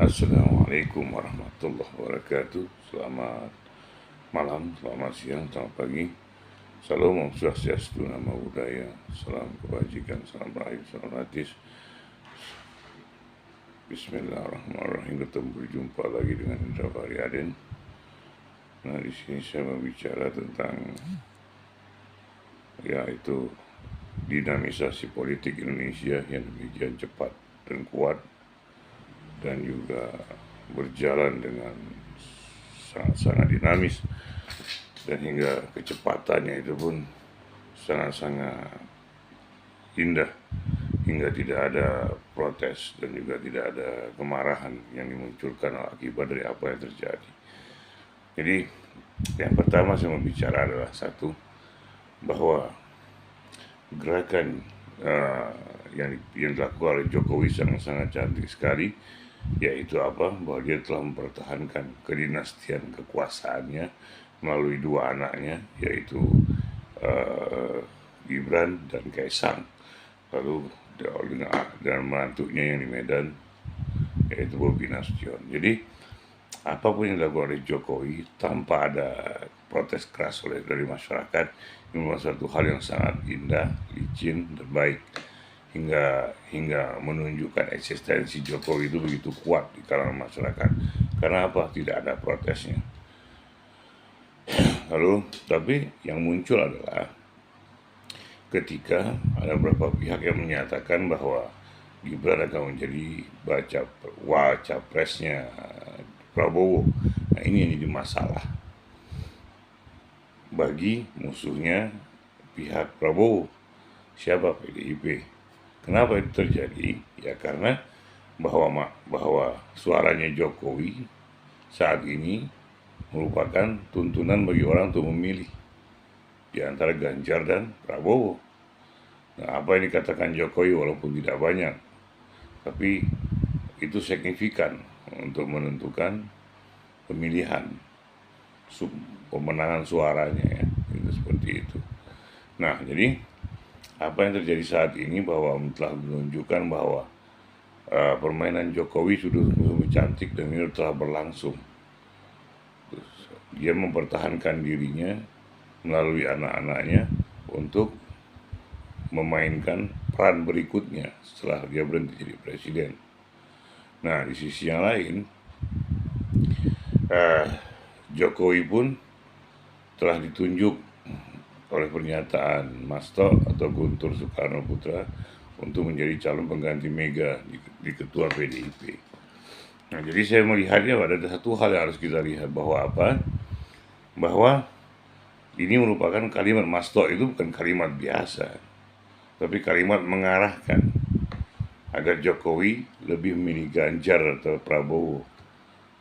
Assalamualaikum warahmatullahi wabarakatuh. Selamat malam, selamat siang, selamat pagi. Salam Om Swastiastu, Namo Buddhaya, salam kebajikan, salam rahayu, salam ratis. Bismillahirrahmanirrahim. Berjumpa lagi dengan Indra Variaden. Nah, di sini saya mau bicara tentang yaitu dinamisasi politik Indonesia yang demikian cepat dan kuat dan juga berjalan dengan sangat-sangat dinamis, dan hingga kecepatannya itu pun sangat-sangat indah, hingga tidak ada protes dan juga tidak ada kemarahan yang dimunculkan akibat dari apa yang terjadi. Jadi yang pertama saya mau bicara adalah satu, bahwa gerakan yang dilakukan oleh Jokowi sangat-sangat cantik sekali, yaitu apa? Bahwa dia telah mempertahankan kedinastian kekuasaannya melalui dua anaknya, yaitu Gibran dan Kaisang, lalu dengan menantunya yang di Medan, yaitu Bobi Nasution. Jadi apapun yang dilakukan oleh Jokowi tanpa ada protes keras dari masyarakat, ini merupakan satu hal yang sangat indah, licin, dan baik, hingga menunjukkan eksistensi Jokowi itu begitu kuat di kalangan masyarakat. Karena apa? Tidak ada protesnya. Lalu, tapi yang muncul adalah ketika ada beberapa pihak yang menyatakan bahwa Gibran akan menjadi capresnya Prabowo. Nah, ini yang jadi masalah bagi musuhnya pihak Prabowo. Siapa? PDIP. Kenapa itu terjadi? Ya karena bahwa suaranya Jokowi saat ini merupakan tuntunan bagi orang untuk memilih di antara Ganjar dan Prabowo. Nah, apa yang dikatakan Jokowi walaupun tidak banyak, tapi itu signifikan untuk menentukan pemilihan pemenangan suaranya, ya, itu seperti itu. Nah, jadi apa yang terjadi saat ini bahwa telah menunjukkan bahwa permainan Jokowi sudah cantik dan ini telah berlangsung. Dia mempertahankan dirinya melalui anak-anaknya untuk memainkan peran berikutnya setelah dia berhenti jadi presiden. Nah, di sisi yang lain, Jokowi pun telah ditunjuk oleh pernyataan Masto atau Guntur Soekarno Putra untuk menjadi calon pengganti Mega di ketua PDIP. Nah, jadi saya melihatnya ada satu hal yang harus kita lihat, bahwa apa? Bahwa ini merupakan kalimat Masto, itu bukan kalimat biasa, tapi kalimat mengarahkan agar Jokowi lebih memilih Ganjar atau Prabowo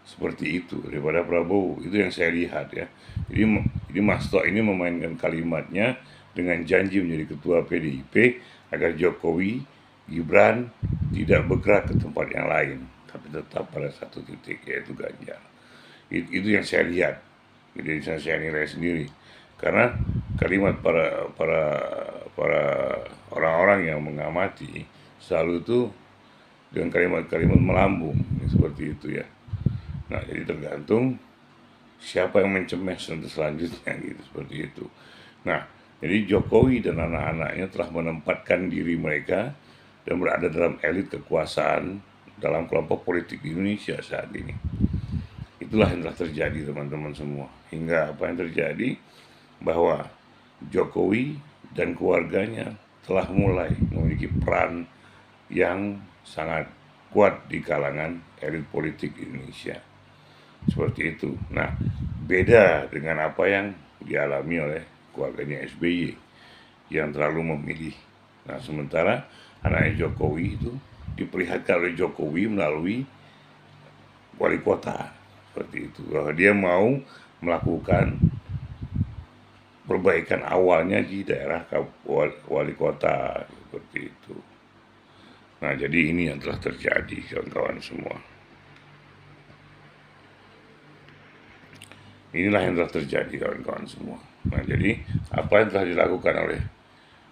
seperti itu daripada Prabowo. Itu yang saya lihat, ya. Jadi Masto ini memainkan kalimatnya dengan janji menjadi ketua PDIP agar Jokowi, Gibran tidak bergerak ke tempat yang lain, tapi tetap pada satu titik, yaitu Ganjar. Itu yang saya lihat. Jadi saya nilai sendiri, karena kalimat para orang-orang yang mengamati selalu itu dengan kalimat-kalimat melambung, seperti itu, ya. Nah, jadi tergantung siapa yang mencemes untuk selanjutnya, gitu, seperti itu. Nah, jadi Jokowi dan anak-anaknya telah menempatkan diri mereka dan berada dalam elit kekuasaan dalam kelompok politik di Indonesia saat ini. Itulah yang telah terjadi, teman-teman semua. Hingga apa yang terjadi, bahwa Jokowi dan keluarganya telah mulai memiliki peran yang sangat kuat di kalangan elit politik Indonesia. Seperti itu. Nah, beda dengan apa yang dialami oleh keluarganya SBY yang terlalu memilih. Nah, sementara anaknya Jokowi itu diperlihatkan oleh Jokowi melalui wali kota, seperti itu, bahwa dia mau melakukan perbaikan awalnya di daerah wali kota, seperti itu. Nah, jadi ini yang telah terjadi, kawan-kawan semua. Inilah yang telah terjadi, kawan-kawan semua. Nah, jadi apa yang telah dilakukan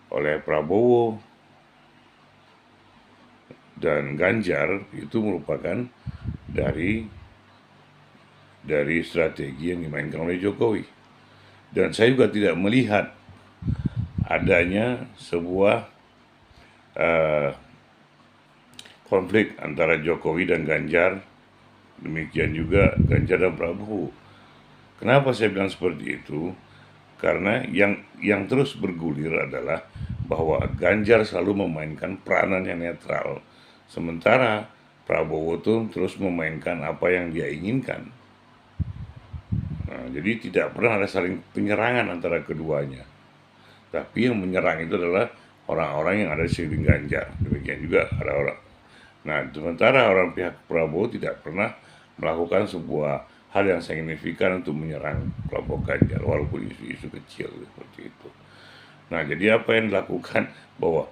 oleh Prabowo dan Ganjar itu merupakan dari strategi yang dimainkan oleh Jokowi. Dan saya juga tidak melihat adanya sebuah uh, konflik antara Jokowi dan Ganjar, demikian juga Ganjar dan Prabowo. Kenapa saya bilang seperti itu? Karena yang terus bergulir adalah bahwa Ganjar selalu memainkan peranan yang netral, sementara Prabowo tuh terus memainkan apa yang dia inginkan. Nah, jadi tidak pernah ada saling penyerangan antara keduanya. Tapi yang menyerang itu adalah orang-orang yang ada di sekeliling Ganjar. Demikian juga ada orang. Nah, sementara orang pihak Prabowo tidak pernah melakukan sebuah hal yang signifikan untuk menyerang kelompok Ganjar, walaupun isu-isu kecil seperti itu. Nah, jadi apa yang dilakukan bahwa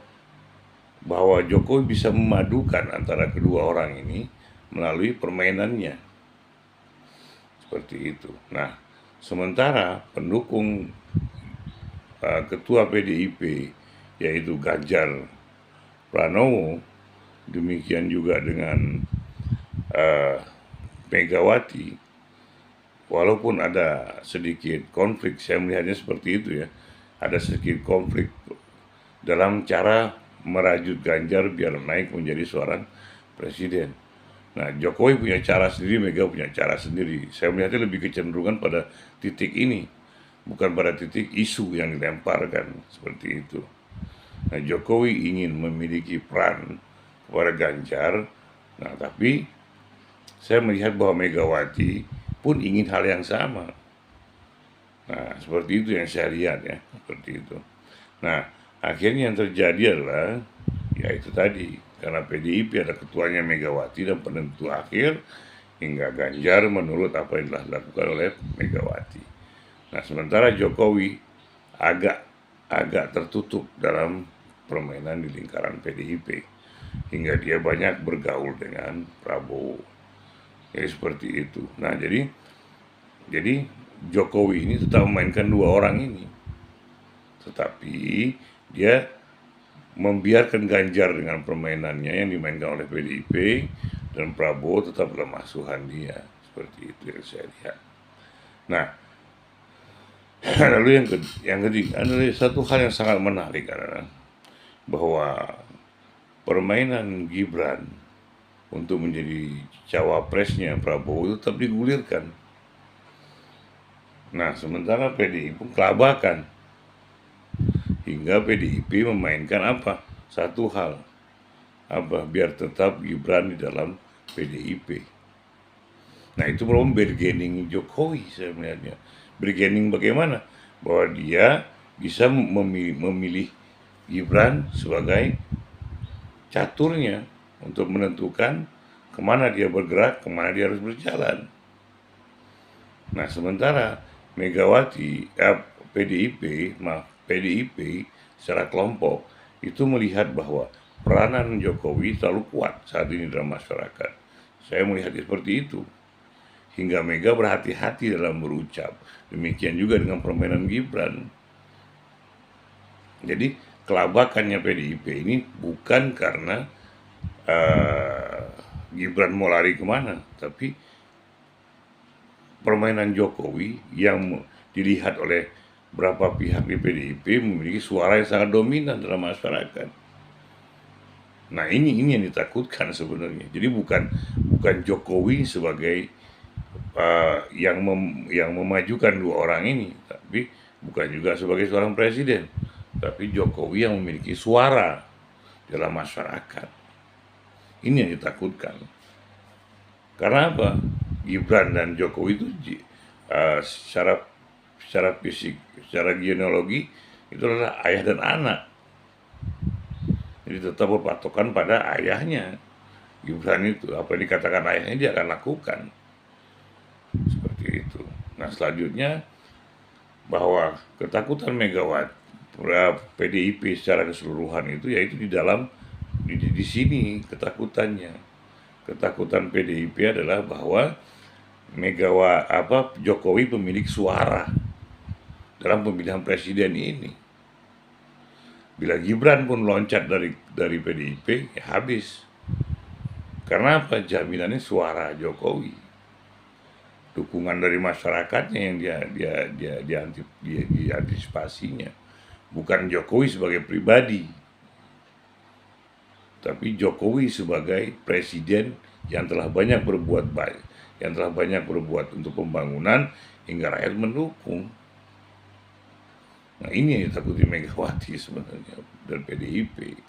Jokowi bisa memadukan antara kedua orang ini melalui permainannya seperti itu. Nah, sementara pendukung ketua PDIP yaitu Ganjar Pranowo, demikian juga dengan Megawati, walaupun ada sedikit konflik, saya melihatnya seperti itu ya, ada sedikit konflik dalam cara merajut Ganjar biar naik menjadi seorang presiden. Nah, Jokowi punya cara sendiri, Mega punya cara sendiri. Saya melihatnya lebih kecenderungan pada titik ini, bukan pada titik isu yang dilemparkan seperti itu. Nah, Jokowi ingin memiliki peran kepada Ganjar, nah tapi saya melihat bahwa Megawati pun ingin hal yang sama. Nah, seperti itu yang saya lihat ya, seperti itu. Nah, akhirnya yang terjadi adalah, ya itu tadi, karena PDIP ada ketuanya Megawati dan penentu akhir, hingga Ganjar menurut apa yang telah dilakukan oleh Megawati. Nah, sementara Jokowi agak tertutup dalam permainan di lingkaran PDIP, hingga dia banyak bergaul dengan Prabowo. Ya seperti itu. Nah, jadi Jokowi ini tetap memainkan dua orang ini, tetapi dia membiarkan Ganjar dengan permainannya yang dimainkan oleh PDIP, dan Prabowo tetap dalam asuhan dia. Seperti itu yang saya lihat. Nah, lalu yang ketiga adalah satu hal yang sangat menarik adalah bahwa permainan Gibran untuk menjadi cawapresnya Prabowo itu tetap digulirkan. Nah, sementara PDIP pun kelabakan, hingga PDIP memainkan apa? Satu hal, apa? Biar tetap Gibran di dalam PDIP. Nah, itu belum bargaining Jokowi saya melihatnya. Bargaining bagaimana? Bahwa dia bisa memilih Gibran sebagai caturnya untuk menentukan kemana dia bergerak, kemana dia harus berjalan. Nah, sementara Megawati, PDIP secara kelompok itu melihat bahwa peranan Jokowi terlalu kuat saat ini dalam masyarakat. Saya melihat seperti itu. Hingga Mega berhati-hati dalam berucap. Demikian juga dengan permainan Gibran. Jadi kelabakannya PDIP ini bukan karena Gibran mau lari kemana, tapi permainan Jokowi yang dilihat oleh beberapa pihak di PDIP memiliki suara yang sangat dominan dalam masyarakat. Nah, ini yang ditakutkan sebenarnya. Jadi bukan Jokowi sebagai yang memajukan dua orang ini, tapi bukan juga sebagai seorang presiden, tapi Jokowi yang memiliki suara dalam masyarakat. Ini yang ditakutkan. Karena apa? Gibran dan Jokowi itu secara fisik, secara genealogi itu adalah ayah dan anak. Jadi tetap berpatokan pada ayahnya. Gibran itu apa yang dikatakan ayahnya dia akan lakukan. Seperti itu. Nah, selanjutnya bahwa ketakutan Megawati PDIP secara keseluruhan itu yaitu di dalam di sini ketakutannya. Ketakutan PDIP adalah bahwa Jokowi pemilik suara dalam pemilihan presiden ini. Bila Gibran pun loncat dari PDIP, ya habis. Karena apa? Jaminannya suara Jokowi, dukungan dari masyarakatnya yang diantisipasinya, bukan Jokowi sebagai pribadi, tapi Jokowi sebagai presiden yang telah banyak berbuat baik, yang telah banyak berbuat untuk pembangunan hingga rakyat mendukung. Nah, ini yang ditakuti Megawati sebenarnya dan PDIP.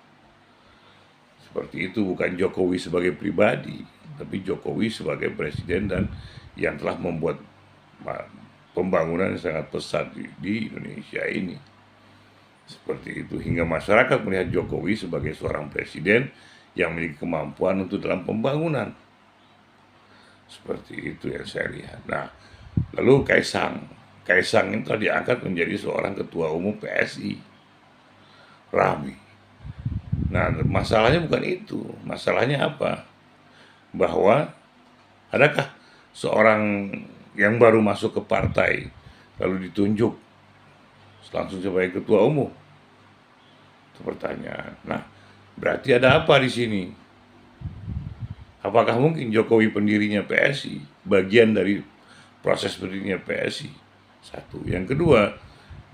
Seperti itu, bukan Jokowi sebagai pribadi, tapi Jokowi sebagai presiden dan yang telah membuat pembangunan yang sangat pesat di Indonesia ini. Seperti itu, hingga masyarakat melihat Jokowi sebagai seorang presiden yang memiliki kemampuan untuk dalam pembangunan. Seperti itu yang saya lihat. Nah, lalu Kaisang itu telah diangkat menjadi seorang ketua umum PSI. Rame. Nah, masalahnya bukan itu. Masalahnya apa? Bahwa adakah seorang yang baru masuk ke partai lalu ditunjuk langsung sebagai ketua umum? Itu pertanyaan. Nah, berarti ada apa di sini? Apakah mungkin Jokowi pendirinya PSI, bagian dari proses berdirinya PSI? Satu. Yang kedua,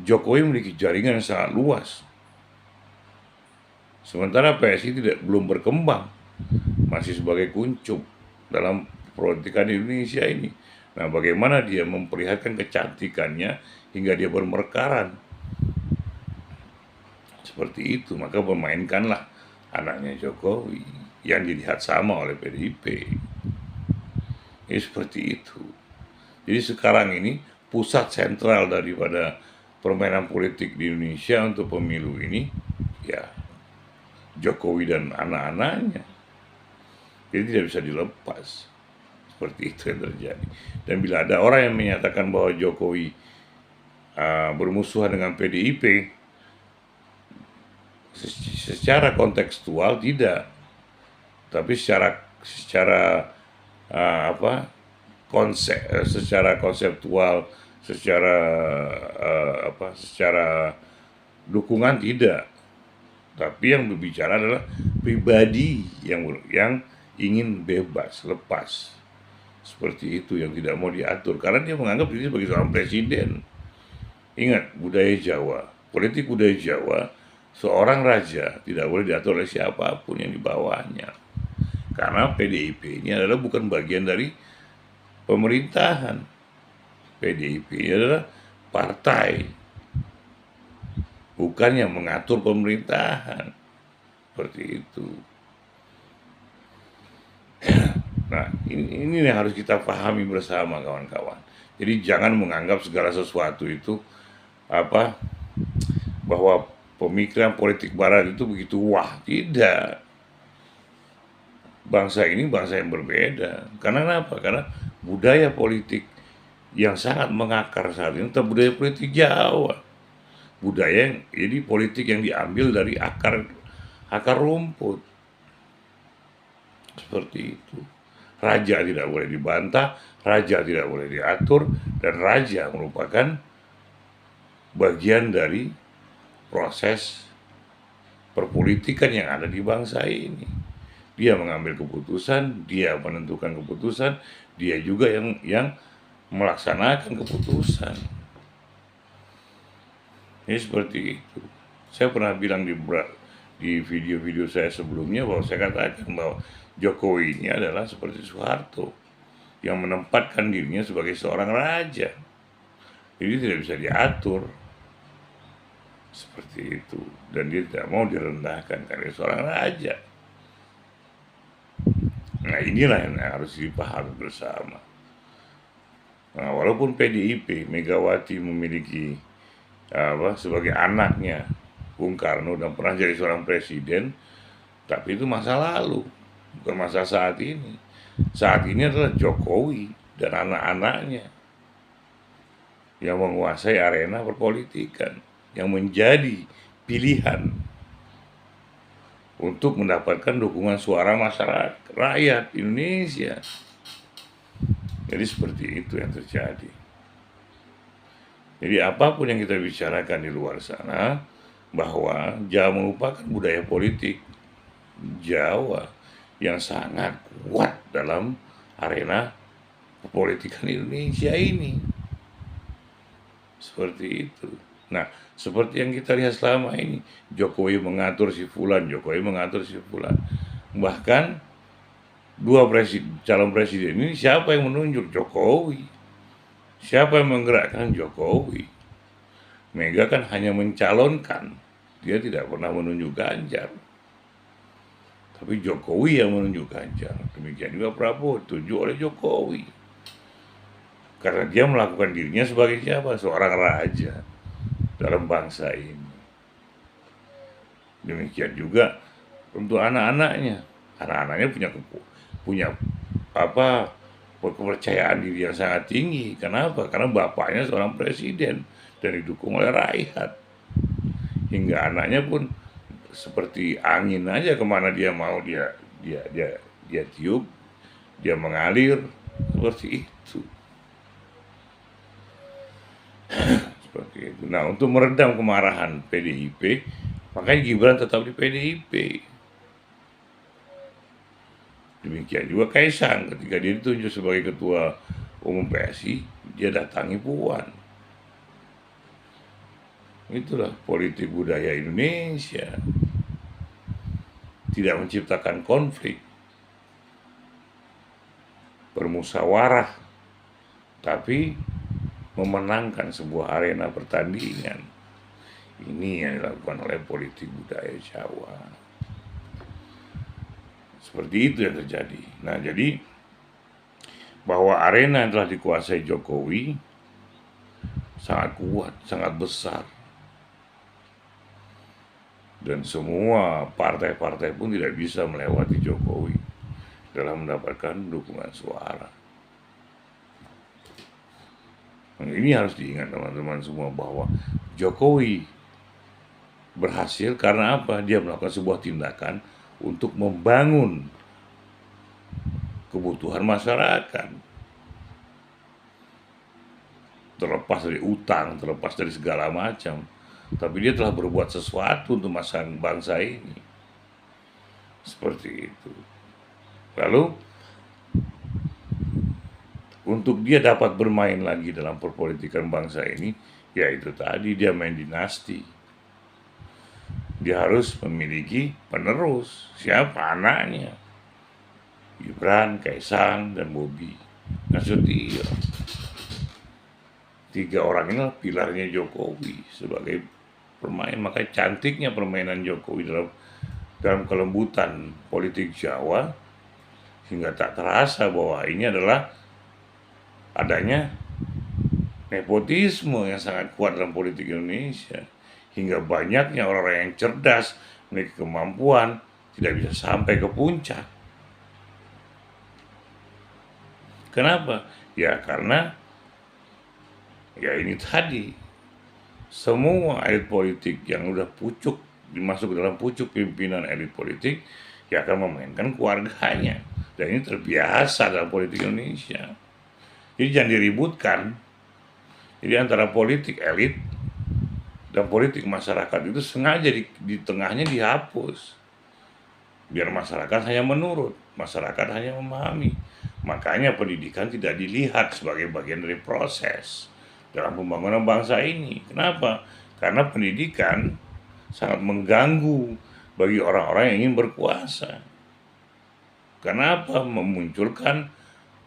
Jokowi memiliki jaringan yang sangat luas. Sementara PSI belum berkembang, masih sebagai kuncup dalam politikan Indonesia ini. Nah, bagaimana dia memperlihatkan kecantikannya hingga dia bermekaran seperti itu, maka memainkanlah anaknya Jokowi yang dilihat sama oleh PDIP. Ini seperti itu. Jadi sekarang ini pusat sentral daripada permainan politik di Indonesia untuk pemilu ini ya Jokowi dan anak-anaknya. Jadi tidak bisa dilepas. Seperti itu yang terjadi. Dan bila ada orang yang menyatakan bahwa Jokowi bermusuhan dengan PDIP, secara kontekstual tidak, tapi secara secara konseptual, secara dukungan tidak. Tapi yang berbicara adalah pribadi yang ingin bebas, lepas. Seperti itu, yang tidak mau diatur. Karena dia menganggap diri sebagai seorang presiden. Ingat, budaya Jawa, politik budaya Jawa, seorang raja tidak boleh diatur oleh siapapun yang di bawahnya. Karena PDIP ini adalah bukan bagian dari pemerintahan. PDIP ini adalah partai, bukan yang mengatur pemerintahan. Seperti itu. Nah, ini yang harus kita pahami bersama, kawan-kawan. Jadi jangan menganggap segala sesuatu itu bahwa pemikiran politik barat itu begitu wah. Tidak. Bangsa ini bangsa yang berbeda. Karena apa? Karena budaya politik yang sangat mengakar saat ini adalah budaya politik Jawa. Budaya jadi politik yang diambil dari akar rumput. Seperti itu. Raja tidak boleh dibantah, raja tidak boleh diatur, dan raja merupakan bagian dari proses perpolitikan yang ada di bangsa ini. Dia mengambil keputusan, dia menentukan keputusan, dia juga yang melaksanakan keputusan. Ini seperti itu. Saya pernah bilang di video-video saya sebelumnya bahwa saya katakan bahwa Jokowi ini adalah seperti Soeharto yang menempatkan dirinya sebagai seorang raja. Jadi tidak bisa diatur. Seperti itu. Dan dia tidak mau direndahkan karena seorang raja. Nah, inilah yang harus dipahami bersama. Nah, walaupun PDIP, Megawati memiliki sebagai anaknya Bung Karno dan pernah jadi seorang presiden, tapi itu masa lalu, bukan masa saat ini. Saat ini adalah Jokowi dan anak-anaknya yang menguasai arena perpolitikan, yang menjadi pilihan untuk mendapatkan dukungan suara masyarakat, rakyat Indonesia. Jadi seperti itu yang terjadi. Jadi apapun yang kita bicarakan di luar sana, bahwa jangan melupakan budaya politik Jawa yang sangat kuat dalam arena politikan Indonesia ini. Seperti itu. Nah, seperti yang kita lihat selama ini, Jokowi mengatur si Fulan, Jokowi mengatur si Fulan. Bahkan calon presiden ini siapa yang menunjuk? Jokowi. Siapa yang menggerakkan? Jokowi. Mega kan hanya mencalonkan, dia tidak pernah menunjuk Ganjar. Tapi Jokowi yang menunjuk Ganjar. Demikian juga Prabowo ditunjuk oleh Jokowi. Karena dia melakukan dirinya sebagai siapa? Seorang raja dalam bangsa ini. Demikian juga untuk anak-anaknya. Anak-anaknya punya kepercayaan diri yang sangat tinggi. Kenapa? Karena bapaknya seorang presiden dan didukung oleh rakyat. Hingga anaknya pun seperti angin aja, kemana dia mau dia tiup, dia mengalir seperti itu. Seperti itu. Nah, untuk meredam kemarahan PDIP, makanya Gibran tetap di PDIP. Demikian juga Kaisang, ketika dia ditunjuk sebagai ketua umum PSI, dia datangi Puan. Itulah politik budaya Indonesia. Tidak menciptakan konflik, bermusyawarah, tapi memenangkan sebuah arena pertandingan. Ini yang dilakukan oleh politik budaya Jawa. Seperti itu yang terjadi. Nah, jadi bahwa arena yang telah dikuasai Jokowi sangat kuat, sangat besar. Dan semua partai-partai pun tidak bisa melewati Jokowi dalam mendapatkan dukungan suara. Nah, ini harus diingat teman-teman semua bahwa Jokowi berhasil karena apa? Dia melakukan sebuah tindakan untuk membangun kebutuhan masyarakat. Terlepas dari utang, terlepas dari segala macam. Tapi dia telah berbuat sesuatu untuk bangsa ini. Seperti itu. Lalu, untuk dia dapat bermain lagi dalam perpolitikan bangsa ini, yaitu tadi dia main dinasti. Dia harus memiliki penerus. Siapa? Anaknya. Gibran, Kaisang, dan Bobi Nasution. 3 orang ini pilarnya Jokowi sebagai permain. Makanya cantiknya permainan Jokowi dalam kelembutan politik Jawa, hingga tak terasa bahwa ini adalah adanya nepotisme yang sangat kuat dalam politik Indonesia, hingga banyaknya orang-orang yang cerdas, memiliki kemampuan, tidak bisa sampai ke puncak. Kenapa? Ya karena ini tadi, semua elit politik yang udah dimasuk ke dalam pucuk pimpinan elit politik, ya akan memainkan keluarganya. Dan ini terbiasa dalam politik Indonesia. Jadi jangan diributkan. Jadi antara politik elit dan politik masyarakat itu sengaja di tengahnya dihapus. Biar masyarakat hanya menurut, masyarakat hanya memahami. Makanya pendidikan tidak dilihat sebagai bagian dari proses dalam pembangunan bangsa ini. Kenapa? Karena pendidikan sangat mengganggu bagi orang-orang yang ingin berkuasa. Kenapa? Memunculkan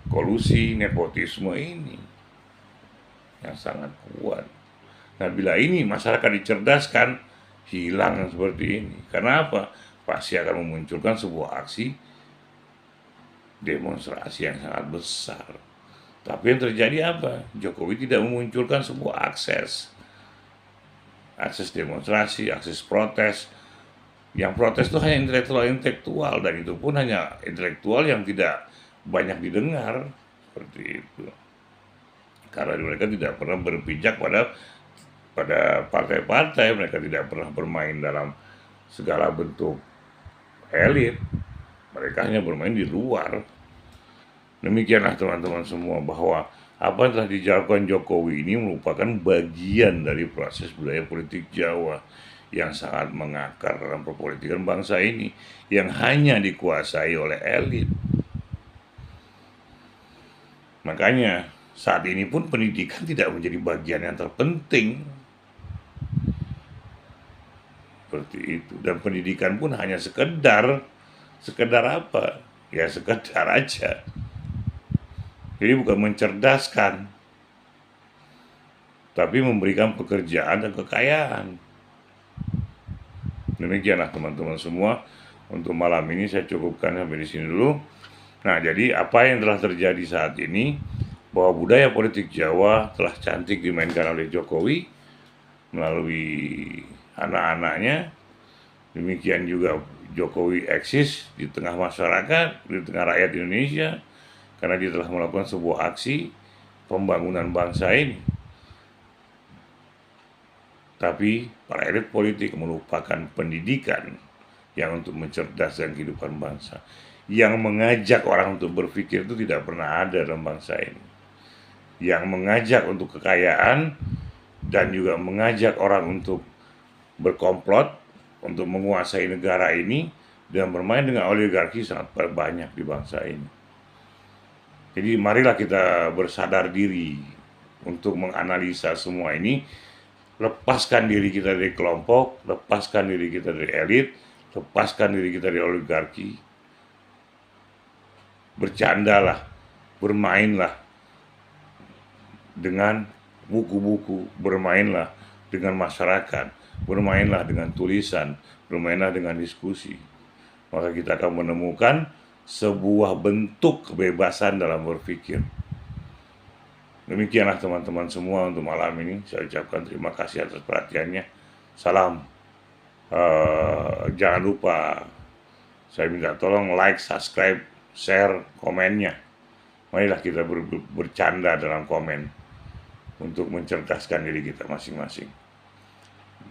kolusi nepotisme ini yang sangat kuat. Nah, bila ini masyarakat dicerdaskan, hilang seperti ini. Kenapa? Pasti akan memunculkan sebuah aksi demonstrasi yang sangat besar. Tapi yang terjadi apa? Jokowi tidak memunculkan sebuah akses demonstrasi, akses protes. Yang protes itu hanya intelektual, dan itu pun hanya intelektual yang tidak banyak didengar, seperti itu. Karena mereka tidak pernah berpijak pada partai-partai, mereka tidak pernah bermain dalam segala bentuk elit, mereka hanya bermain di luar. Demikianlah teman-teman semua, bahwa apa yang telah dijalankan Jokowi ini merupakan bagian dari proses budaya politik Jawa yang sangat mengakar dalam perpolitikan bangsa ini, yang hanya dikuasai oleh elit. Makanya saat ini pun pendidikan tidak menjadi bagian yang terpenting. Seperti itu. Dan pendidikan pun hanya sekedar apa? Ya sekedar aja. Jadi bukan mencerdaskan, tapi memberikan pekerjaan dan kekayaan. Demikianlah teman-teman semua. Untuk malam ini saya cukupkan sampai di sini dulu. Nah, jadi apa yang telah terjadi saat ini, bahwa budaya politik Jawa telah cantik dimainkan oleh Jokowi melalui anak-anaknya. Demikian juga Jokowi eksis di tengah masyarakat, di tengah rakyat Indonesia, karena dia telah melakukan sebuah aksi pembangunan bangsa ini. Tapi para elit politik melupakan pendidikan yang untuk mencerdaskan kehidupan bangsa. Yang mengajak orang untuk berpikir itu tidak pernah ada dalam bangsa ini. Yang mengajak untuk kekayaan dan juga mengajak orang untuk berkomplot, untuk menguasai negara ini dan bermain dengan oligarki sangat banyak di bangsa ini. Jadi marilah kita bersadar diri untuk menganalisa semua ini. Lepaskan diri kita dari kelompok, lepaskan diri kita dari elit, lepaskan diri kita dari oligarki. Bercandalah, bermainlah dengan buku-buku, bermainlah dengan masyarakat, bermainlah dengan tulisan, bermainlah dengan diskusi. Maka kita akan menemukan sebuah bentuk kebebasan dalam berpikir. Demikianlah teman-teman semua untuk malam ini. Saya ucapkan terima kasih atas perhatiannya. Salam. Jangan lupa saya minta tolong like, subscribe, share, komennya. Marilah kita bercanda dalam komen untuk mencerdaskan diri kita masing-masing.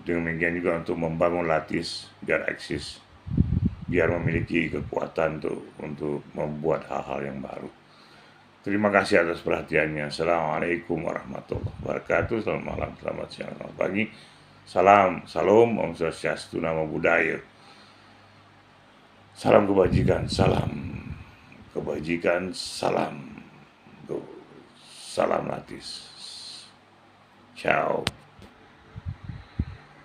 Demikian juga untuk membangun Latis biar eksis, biar memiliki kekuatan untuk membuat hal-hal yang baru. Terima kasih atas perhatiannya. Assalamualaikum warahmatullahi wabarakatuh. Selamat malam, selamat siang, selamat pagi. Salam, Om Swastiastu, Namo Buddhaya. Salam kebajikan, salam kebajikan, salam Latis. Ciao.